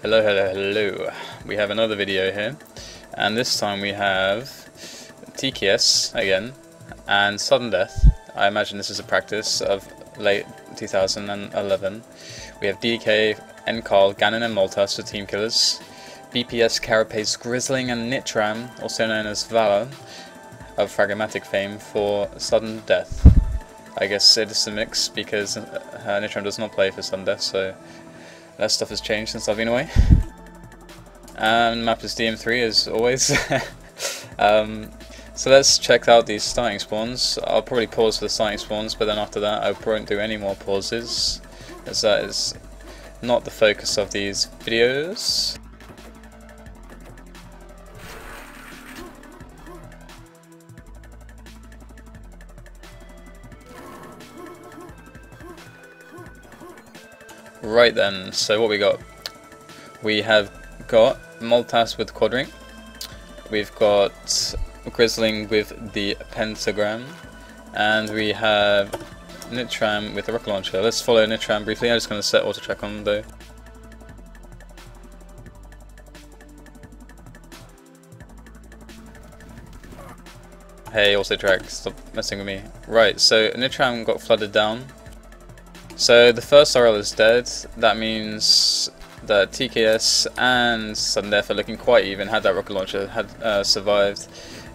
Hello, hello, hello. We have another video here, and this time we have TKS again, and SuddenDeath. I imagine this is a practice of late 2011. We have DK, NCall, Ganon and Moltas for TeamKillers, BPS, Carapace, Grisling and Nitram, also known as Valor, of Pragmatic fame, for SuddenDeath. I guess it is a mix because Nitram does not play for SuddenDeath, so that stuff has changed since I've been away. And map is DM3 as always. So let's check out these starting spawns. I'll probably pause for the starting spawns, but then after that I won't do any more pauses, as that is not the focus of these videos. Right then, so what we got? We have got moltas with quadring, we've got grisling with the pentagram, and we have nitram with the rocket launcher. Let's follow nitram briefly. I'm just going to set auto track on though. Hey, auto track, stop messing with me. Right, so nitram got flooded down. So the first RL is dead. That means that TKS and SuddenDeath are looking quite even. Had that rocket launcher had survived,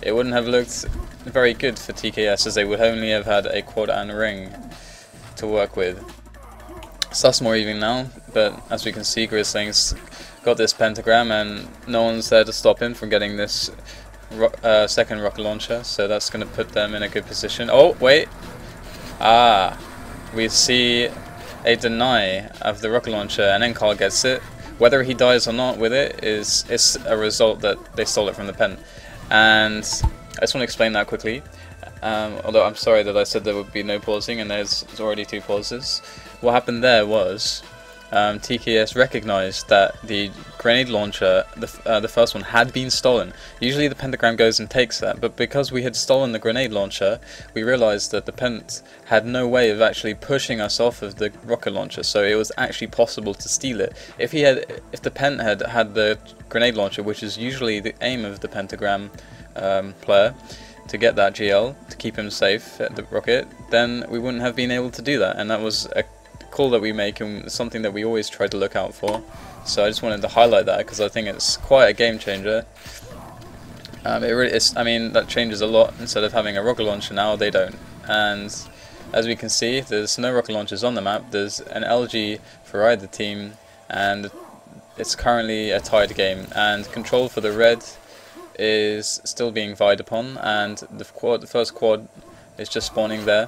it wouldn't have looked very good for TKS, as they would only have had a quad and ring to work with. So that's more even now, but as we can see, Grisling's got this pentagram and no one's there to stop him from getting this second rocket launcher, so that's going to put them in a good position. Oh wait! We see a deny of the rocket launcher, and NCall gets it. Whether he dies or not with it is a result that they stole it from the pen. And I just want to explain that quickly, although I'm sorry that I said there would be no pausing, and there's already 2 pauses. What happened there was TKS recognized that the grenade launcher, the first one, had been stolen. Usually the pentagram goes and takes that, but because we had stolen the grenade launcher, we realized that the pent had no way of actually pushing us off of the rocket launcher, so it was actually possible to steal it. If the pent had the grenade launcher, which is usually the aim of the pentagram player, to get that GL, to keep him safe at the rocket, then we wouldn't have been able to do that, and that was a call that we make and something that we always try to look out for. So I just wanted to highlight that because I think it's quite a game changer. It really is. I mean, that changes a lot. Instead of having a rocket launcher now, they don't. And as we can see, there's no rocket launchers on the map. There's an LG for either team, and it's currently a tied game. And control for the red is still being vied upon, and the first quad is just spawning there,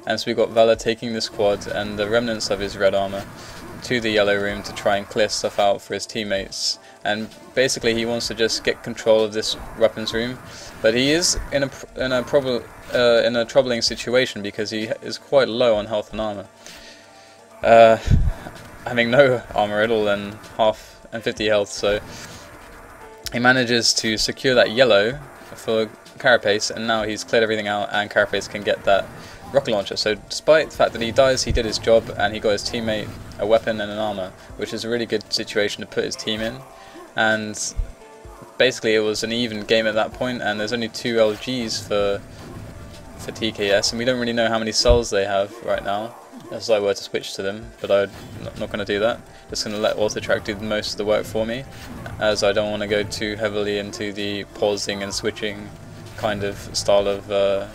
and so we've got Valor taking this quad and the remnants of his red armor to the yellow room to try and clear stuff out for his teammates. And basically he wants to just get control of this weapons room, but he is in a troubling situation because he is quite low on health and armor, having no armor at all and 50 health. So he manages to secure that yellow for Carapace, and now he's cleared everything out and Carapace can get that rocket launcher. So despite the fact that he dies, he did his job and he got his teammate a weapon and an armor, which is a really good situation to put his team in. And basically it was an even game at that point, and there's only 2 LGs for TKS, and we don't really know how many cells they have right now, as I were to switch to them, but I'm not going to do that. Just going to let auto track do most of the work for me, as I don't want to go too heavily into the pausing and switching kind of style of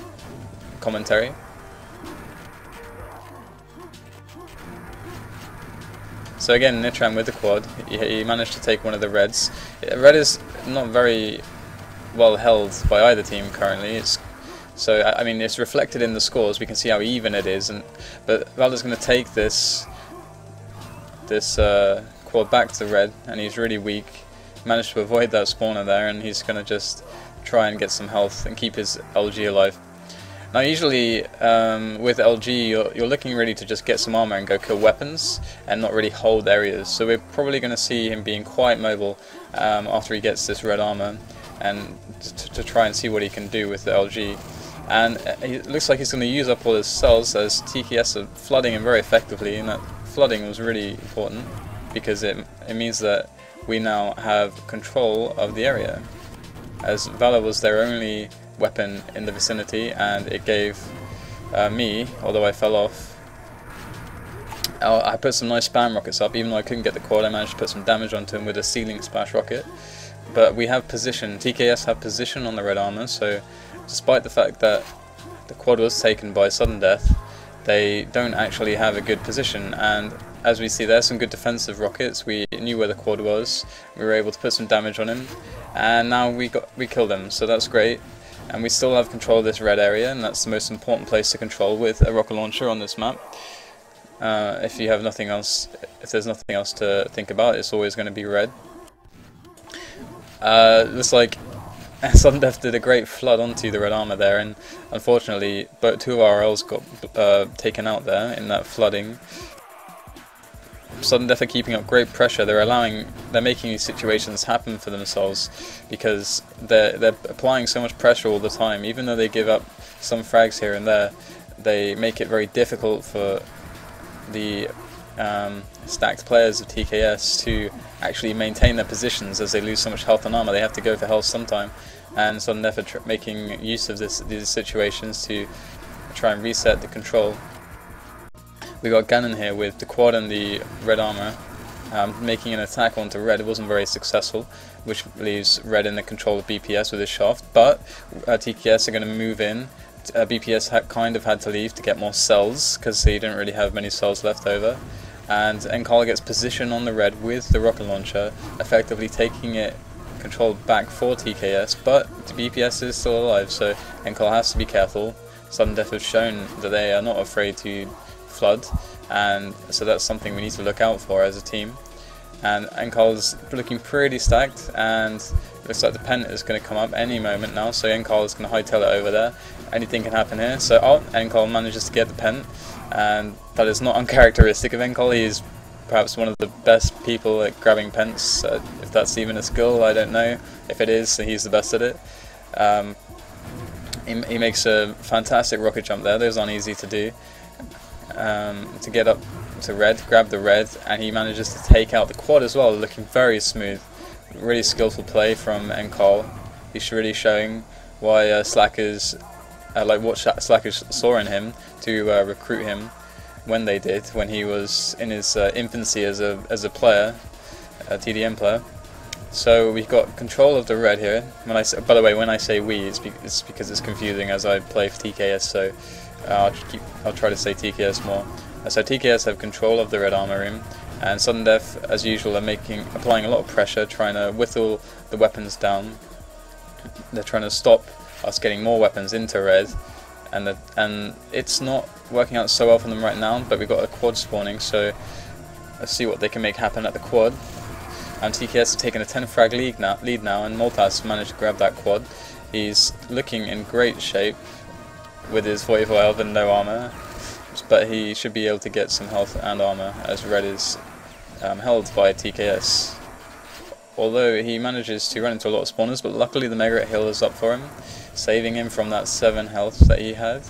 commentary. So again, Nitram with the quad, he managed to take one of the reds. Red is not very well held by either team currently. So I mean, it's reflected in the scores. We can see how even it is, but Valor's going to take this quad back to red, and he's really weak. Managed to avoid that spawner there, and he's going to just try and get some health and keep his LG alive. Now usually with LG you're looking really to just get some armor and go kill weapons and not really hold areas, so we're probably going to see him being quite mobile after he gets this red armor, and to try and see what he can do with the LG. And it looks like he's going to use up all his cells, as TKS are flooding him very effectively, and that flooding was really important because it means that we now have control of the area, as Valor was their only weapon in the vicinity, and it gave me, although I fell off, I put some nice spam rockets up. Even though I couldn't get the quad, I managed to put some damage onto him with a ceiling splash rocket. But we have position, TKS have position on the red armor, so despite the fact that the quad was taken by SuddenDeath, they don't actually have a good position, and as we see there's some good defensive rockets. We knew where the quad was, we were able to put some damage on him, and now we killed him, so that's great. And we still have control of this red area, and that's the most important place to control with a rocket launcher on this map. If you have nothing else, if there's nothing else to think about, it's always going to be red. Looks like SuddenDeath did a great flood onto the red armor there, and unfortunately, but 2 of our RLs got taken out there in that flooding. SuddenDeath are keeping up great pressure. They're making these situations happen for themselves because they're applying so much pressure all the time. Even though they give up some frags here and there, they make it very difficult for the stacked players of TKS to actually maintain their positions, as they lose so much health and armor. They have to go for health sometime, and SuddenDeath are making use of these situations to try and reset the control. We got ganon here with the quad and the red armor making an attack onto red. It wasn't very successful, which leaves red in the control of BPS with his shaft, but TKS are going to move in. BPS kind of had to leave to get more cells because he didn't really have many cells left over, and Enkala gets position on the red with the rocket launcher, effectively taking it control back for TKS, but BPS is still alive, so Enkala has to be careful. SuddenDeath have shown that they are not afraid to flood, and so that's something we need to look out for as a team. And Enkala's looking pretty stacked, and looks like the pen is going to come up any moment now, so Enkala's going to hightail it over there. Anything can happen here. So Enkala manages to get the pen, and that is not uncharacteristic of Enkala. He's perhaps one of the best people at grabbing pens. If that's even a skill, I don't know. If it is, he's the best at it. He makes a fantastic rocket jump there. Those aren't easy to do. To get up to red, grab the red, and he manages to take out the quad as well, looking very smooth. Really skillful play from Enkala. He's really showing why Slackers, like what Slackers saw in him to recruit him when they did, when he was in his infancy as a player, a TDM player. So we've got control of the red here. By the way, when I say we, it's because it's confusing as I play for TKS. So I'll try to say TKS more. So TKS have control of the red armor room, and SuddenDeath, as usual, are applying a lot of pressure, trying to whittle the weapons down. They're trying to stop us getting more weapons into red, and it's not working out so well for them right now. But we've got a quad spawning, so let's see what they can make happen at the quad. And TKS have taken a 10 frag lead now, and moltas managed to grab that quad. He's looking in great shape with his 44 health and no armor, but he should be able to get some health and armor as red is held by TKS. Although he manages to run into a lot of spawners, but luckily the Mega heal is up for him, saving him from that 7 health that he had,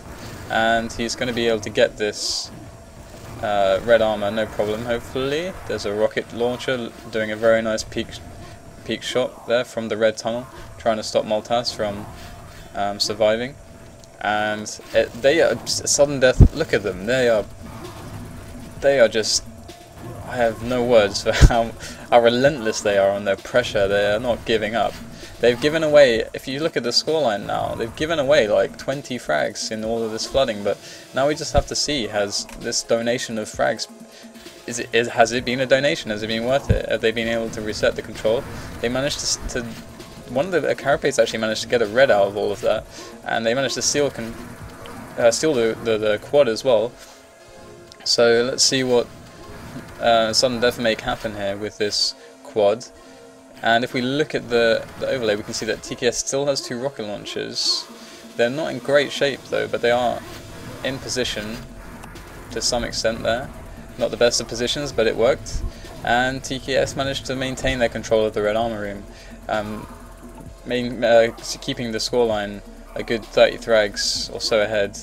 and he's going to be able to get this red armor no problem, hopefully. There's a rocket launcher doing a very nice peak shot there from the red tunnel, trying to stop moltas from surviving. And they are SuddenDeath. Look at them. They are just. I have no words for how relentless they are on their pressure. They are not giving up. They've given away. If you look at the scoreline now, they've given away like 20 frags in all of this flooding. But now we just have to see: has this donation of frags? Has it been a donation? Has it been worth it? Have they been able to reset the control? They managed to one of the carapace actually managed to get a red out of all of that, and they managed to steal the quad as well. So let's see what SuddenDeath make happen here with this quad. And if we look at the overlay, we can see that TKS still has 2 rocket launchers. They're not in great shape though, but they are in position to some extent there. Not the best of positions, but it worked. And TKS managed to maintain their control of the red armor room, keeping the scoreline a good 30 thrags or so ahead.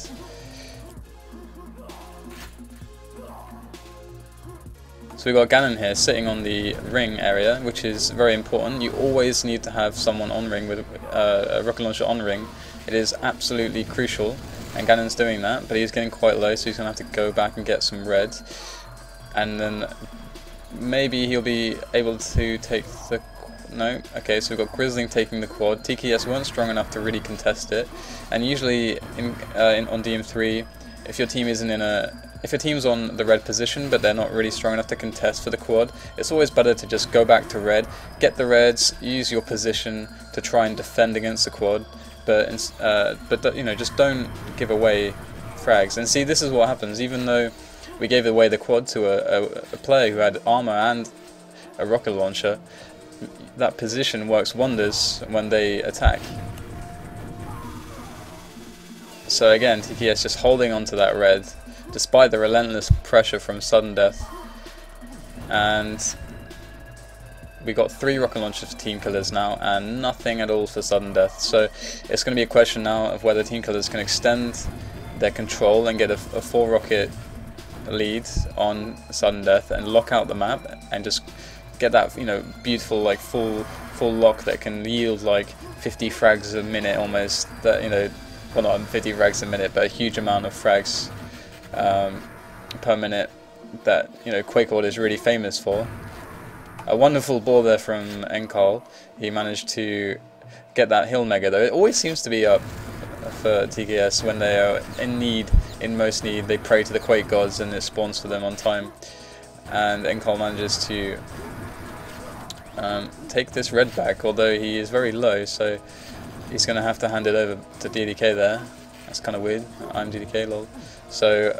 So So we got Ganon here sitting on the ring area, which is very important. You always need to have someone on ring with a rocket launcher on ring. It is absolutely crucial, and Ganon's doing that, but he's getting quite low, so he's going to have to go back and get some red. And then maybe he'll be able to take the... No? Okay, so we've got Grisling taking the quad. TKS weren't strong enough to really contest it, and usually on DM3, if your team isn't in a... If your team's on the red position but they're not really strong enough to contest for the quad, it's always better to just go back to red, get the reds, use your position to try and defend against the quad, but you know, just don't give away frags. And see, this is what happens. Even though we gave away the quad to a player who had armor and a rocket launcher, that position works wonders when they attack. So again, TKS just holding on to that red despite the relentless pressure from SuddenDeath, and we got 3 rocket launchers for TeamKillers now and nothing at all for SuddenDeath. So it's going to be a question now of whether TeamKillers can extend their control and get a 4 rocket lead on SuddenDeath and lock out the map and just get that, you know, beautiful like full lock that can yield like 50 frags a minute almost. That, you know, well, not 50 frags a minute, but a huge amount of frags per minute that, you know, QuakeWorld is really famous for. A wonderful ball there from Enkal. He managed to get that hill mega though. It always seems to be up for TKS when they are in most need. They pray to the Quake gods and it spawns for them on time. And Enkal manages to take this red back, although he is very low, so he's going to have to hand it over to DDK there. That's kind of weird. I'm DDK, lol. So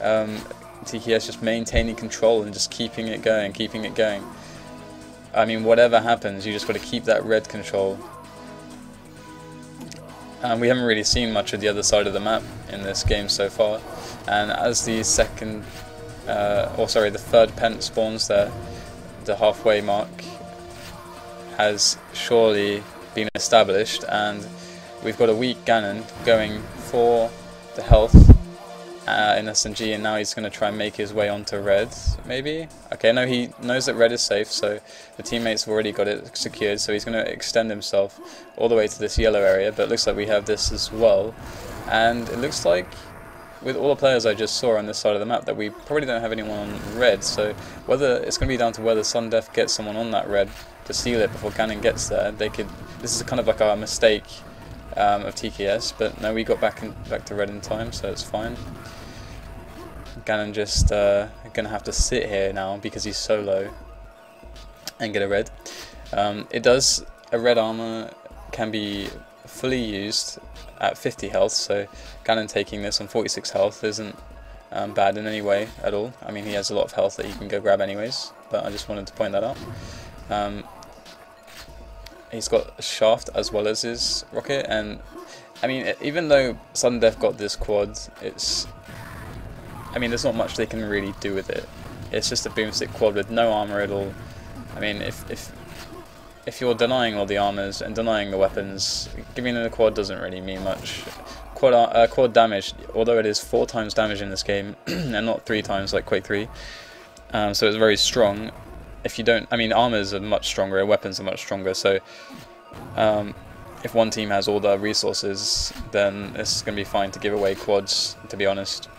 TKS just maintaining control and just keeping it going. I mean, whatever happens, you just got to keep that red control. We haven't really seen much of the other side of the map in this game so far, and as the third pent spawns there, the halfway mark has surely been established, and we've got a weak Ganon going for the health in SNG, and now he's going to try and make his way onto red, maybe? Okay, no, he knows that red is safe, so the teammates have already got it secured, so he's going to extend himself all the way to this yellow area, but it looks like we have this as well, and it looks like with all the players I just saw on this side of the map that we probably don't have anyone on red, so whether it's going to be down to whether SuddenDeath gets someone on that red to steal it before Ganon gets there. This is kind of like a mistake of TKS, but no, we got back to red in time, so it's fine. Ganon just going to have to sit here now because he's so low and get a red. A red armor can be fully used at 50 health, so Ganon taking this on 46 health isn't bad in any way at all. I mean, he has a lot of health that he can go grab anyways, but I just wanted to point that out. He's got a shaft as well as his rocket, and I mean, even though SuddenDeath got this quad, I mean, there's not much they can really do with it. It's just a boomstick quad with no armor at all. I mean, if you're denying all the armors and denying the weapons, giving them the quad doesn't really mean much. Quad damage, although it is 4 times damage in this game and not 3 times like Quake 3, so it's very strong. If you don't, I mean, armors are much stronger, weapons are much stronger, so if one team has all the resources, then it's going to be fine to give away quads, to be honest.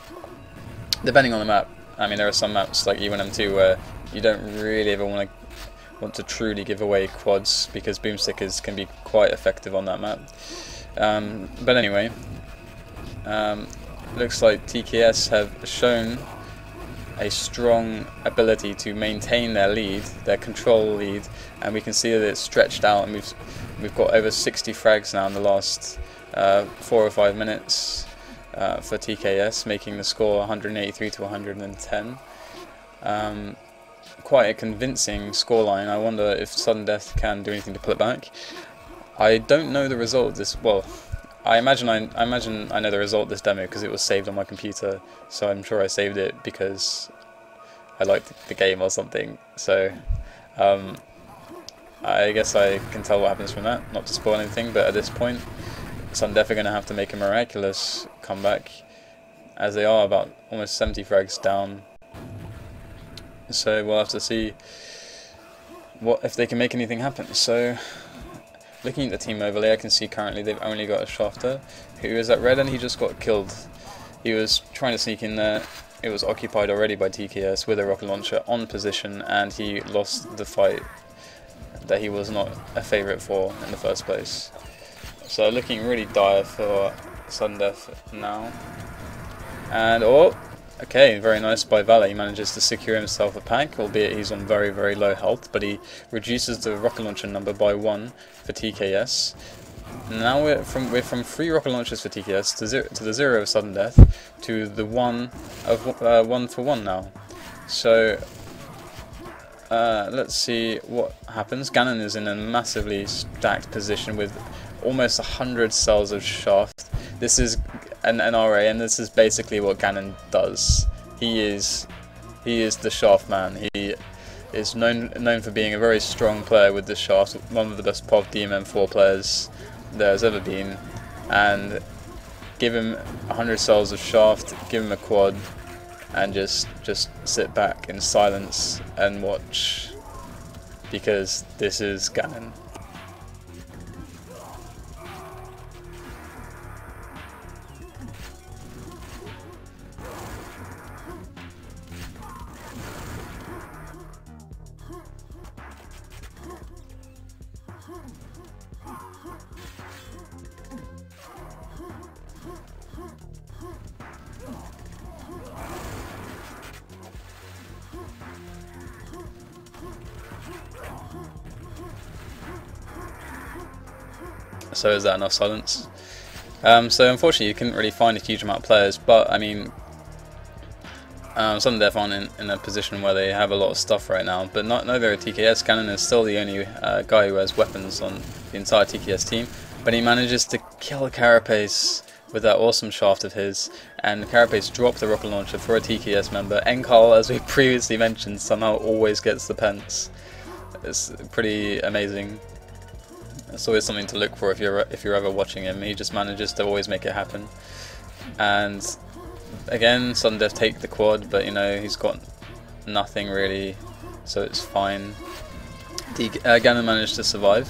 Depending on the map. I mean, there are some maps like E1M2 where you don't really ever want to truly give away quads because boomstickers can be quite effective on that map. But anyway, looks like TKS have shown a strong ability to maintain their lead, their control lead, and we can see that it's stretched out, and we've got over 60 frags now in the last 4 or 5 minutes for TKS, making the score 183 to 110. Quite a convincing scoreline. I wonder if SuddenDeath can do anything to pull it back. I don't know the result of this. Well, I imagine I know the result of this demo because it was saved on my computer, so I'm sure I saved it because I liked the game or something. So I guess I can tell what happens from that, not to spoil anything, but at this point SuddenDeath are going to have to make a miraculous comeback, as they are about almost 70 frags down. So we'll have to see what if they can make anything happen. So looking at the team overlay, I can see currently they've only got a shafter who is at red, and he just got killed. He was trying to sneak in there. It was occupied already by TKS with a rocket launcher on position, and he lost the fight that he was not a favourite for in the first place. So looking really dire for SuddenDeath now. And oh, okay, very nice by Valor. He manages to secure himself a pack, albeit he's on very, very low health, but he reduces the rocket launcher number by 1 for TKS. Now we're from 3 rocket launchers for TKS to the 0 of SuddenDeath to the 1 of 1 for 1 now. So let's see what happens. Ganon is in a massively stacked position with almost 100 cells of shaft. This is an RA, and this is basically what Ganon does. He is the shaft man. He is known for being a very strong player with the shaft, one of the best POV DMM4 players there has ever been. And give him 100 cells of shaft, give him a quad, and just sit back in silence and watch, because this is Ganon. So is that enough silence? So unfortunately you couldn't really find a huge amount of players, but I mean SuddenDeath aren't in a position where they have a lot of stuff right now, but neither are TKS. Ganon is still the only guy who has weapons on the entire TKS team, but he manages to kill carapace with that awesome shaft of his, and carapace dropped the rocket launcher for a TKS member. Encarl, as we previously mentioned, somehow always gets the pence. It's pretty amazing. It's always something to look for if you're ever watching him. He just manages to always make it happen. And again, SuddenDeath take the quad, but you know he's got nothing really, so it's fine. Ganon managed to survive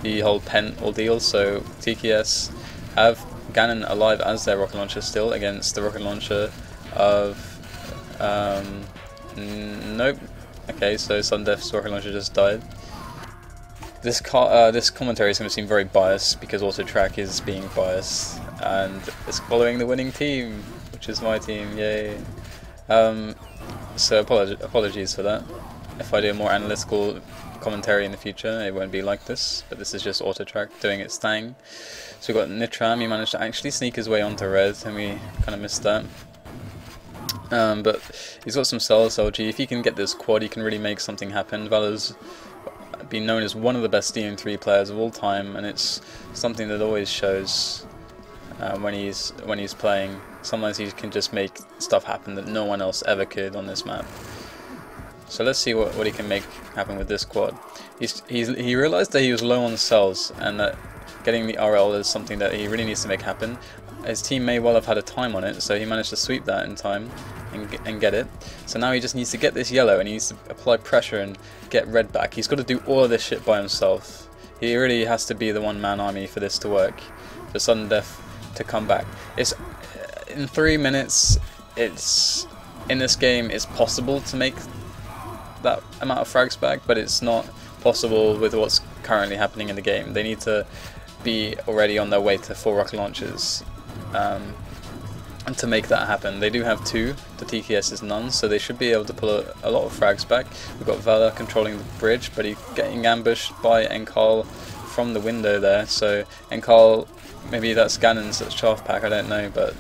the whole pen ordeal, so TKS have Ganon alive as their rocket launcher still against the rocket launcher of nope. Okay, so SuddenDeath's rocket launcher just died. This commentary is going to seem very biased because AutoTrack is being biased and it's following the winning team, which is my team, yay. So apologies for that. If I do a more analytical commentary in the future, it won't be like this, but this is just AutoTrack doing its thing. So we've got Nitram. He managed to actually sneak his way onto red, and we kind of missed that. But he's got some cells, LG. If he can get this quad, he can really make something happen. Valor's been known as one of the best DM3 players of all time, and it's something that always shows when he's playing. Sometimes he can just make stuff happen that no one else ever could on this map. So let's see what he can make happen with this quad. He realized that he was low on cells, and that getting the RL is something that he really needs to make happen. His team may well have had a time on it, so he managed to sweep that in time and get it. So now he just needs to get this yellow, and he needs to apply pressure and get red back. He's got to do all of this shit by himself. He really has to be the one-man army for this to work, for SuddenDeath to come back. It's in 3 minutes. It's in this game. It's possible to make that amount of frags back, but it's not possible with what's currently happening in the game. They need to be already on their way to 4 rocket launchers and to make that happen. They do have 2, the TKS is none, so they should be able to pull a lot of frags back. We've got Valor controlling the bridge, but he's getting ambushed by Encarl from the window there, so Encarl, maybe that's Ganon's shaft pack, I don't know, but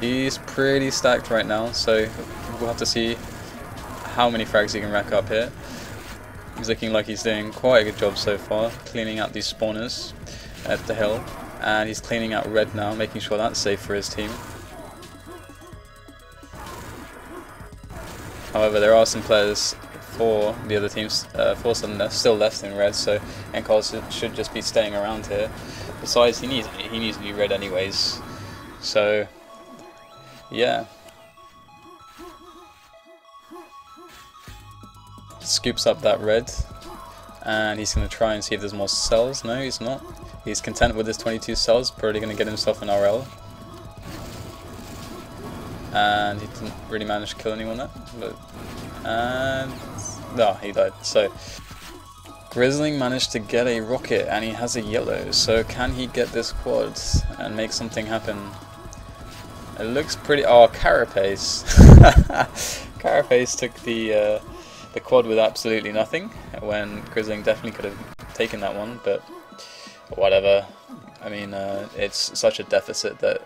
he's pretty stacked right now, so we'll have to see how many frags he can rack up here. He's looking like he's doing quite a good job so far, cleaning out these spawners at the hill, and he's cleaning out red now, making sure that's safe for his team. However, there are some players for the other teams, for SuddenDeath, still left in red, so Encarl should just be staying around here. Besides, he needs to be red anyways, so yeah. scoops up that red, and he's going to try and see if there's more cells. No, he's not. He's content with his 22 cells, probably going to get himself an RL. And he didn't really manage to kill anyone there. And no, he died. So Grisling managed to get a rocket, and he has a yellow. So can he get this quad and make something happen? It looks pretty. Oh, carapace! Carapace took the quad with absolutely nothing, when Grisling definitely could have taken that one. But whatever. I mean, it's such a deficit that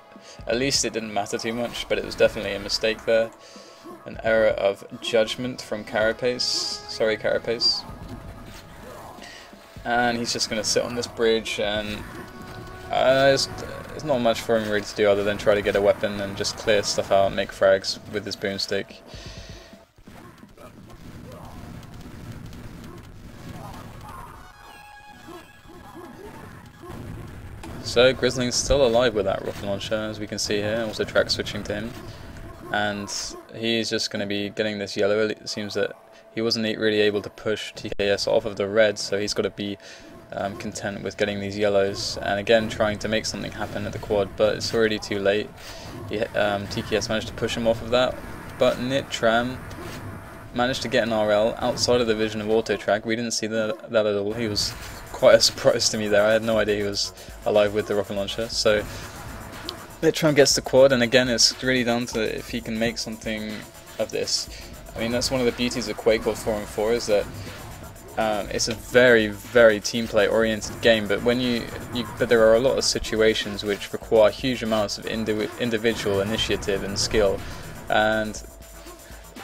at least it didn't matter too much. But it was definitely a mistake there, an error of judgment from Carapace. Sorry, Carapace. And he's just going to sit on this bridge, and there's not much for him really to do other than try to get a weapon and just clear stuff out and make frags with his boomstick. So Grisling's still alive with that rocket launcher, as we can see here, also track switching to him. And he's just going to be getting this yellow. It seems that he wasn't really able to push TKS off of the red, so he's got to be content with getting these yellows, and again trying to make something happen at the quad, but it's already too late. TKS managed to push him off of that, but nitram managed to get an RL outside of the vision of auto track. We didn't see that at all. He was quite a surprise to me there. I had no idea he was alive with the rocket launcher. So nitram gets the quad, and again it's really down to if he can make something of this. I mean, that's one of the beauties of QuakeWorld 4 and 4 is that it's a very, very team play oriented game, but when but there are a lot of situations which require huge amounts of individual initiative and skill, and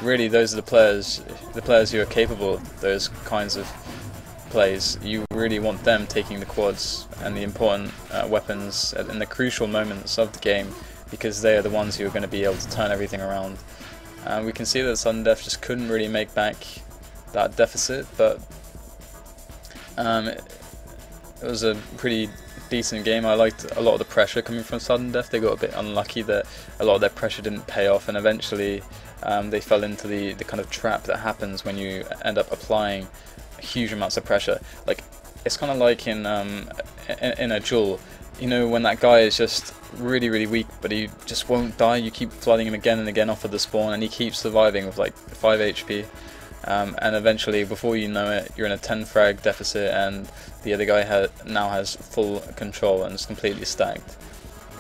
really those are the players who are capable of those kinds of plays. You really want them taking the quads and the important weapons in the crucial moments of the game, because they are the ones who are going to be able to turn everything around. We can see that SuddenDeath just couldn't really make back that deficit, but it was a pretty decent game. I liked a lot of the pressure coming from SuddenDeath. They got a bit unlucky that a lot of their pressure didn't pay off, and eventually they fell into the kind of trap that happens when you end up applying huge amounts of pressure. Like, it's kind of like in a duel. You know, when that guy is just really, really weak, but he just won't die, you keep flooding him again and again off of the spawn, and he keeps surviving with like 5 HP. And eventually, before you know it, you're in a 10 frag deficit, and the other guy now has full control and is completely stacked.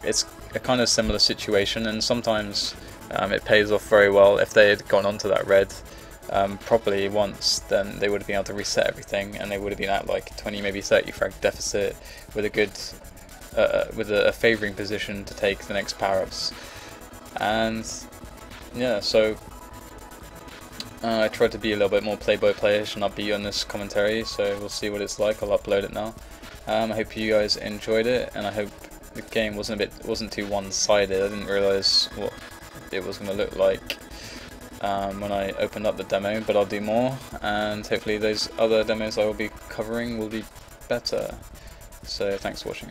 It's a kind of similar situation, and sometimes it pays off very well. If they had gone onto that red properly once, then they would have been able to reset everything, and they would have been at like 20, maybe 30 frag deficit with a good, with a favouring position to take the next power-ups. And yeah, so I tried to be a little bit more play-by-play-ish and upbeat on this commentary, so we'll see what it's like. I'll upload it now. I hope you guys enjoyed it, and I hope the game wasn't too one-sided. I didn't realise what it was going to look like when I opened up the demo, but I'll do more, and hopefully those other demos I will be covering will be better. So thanks for watching.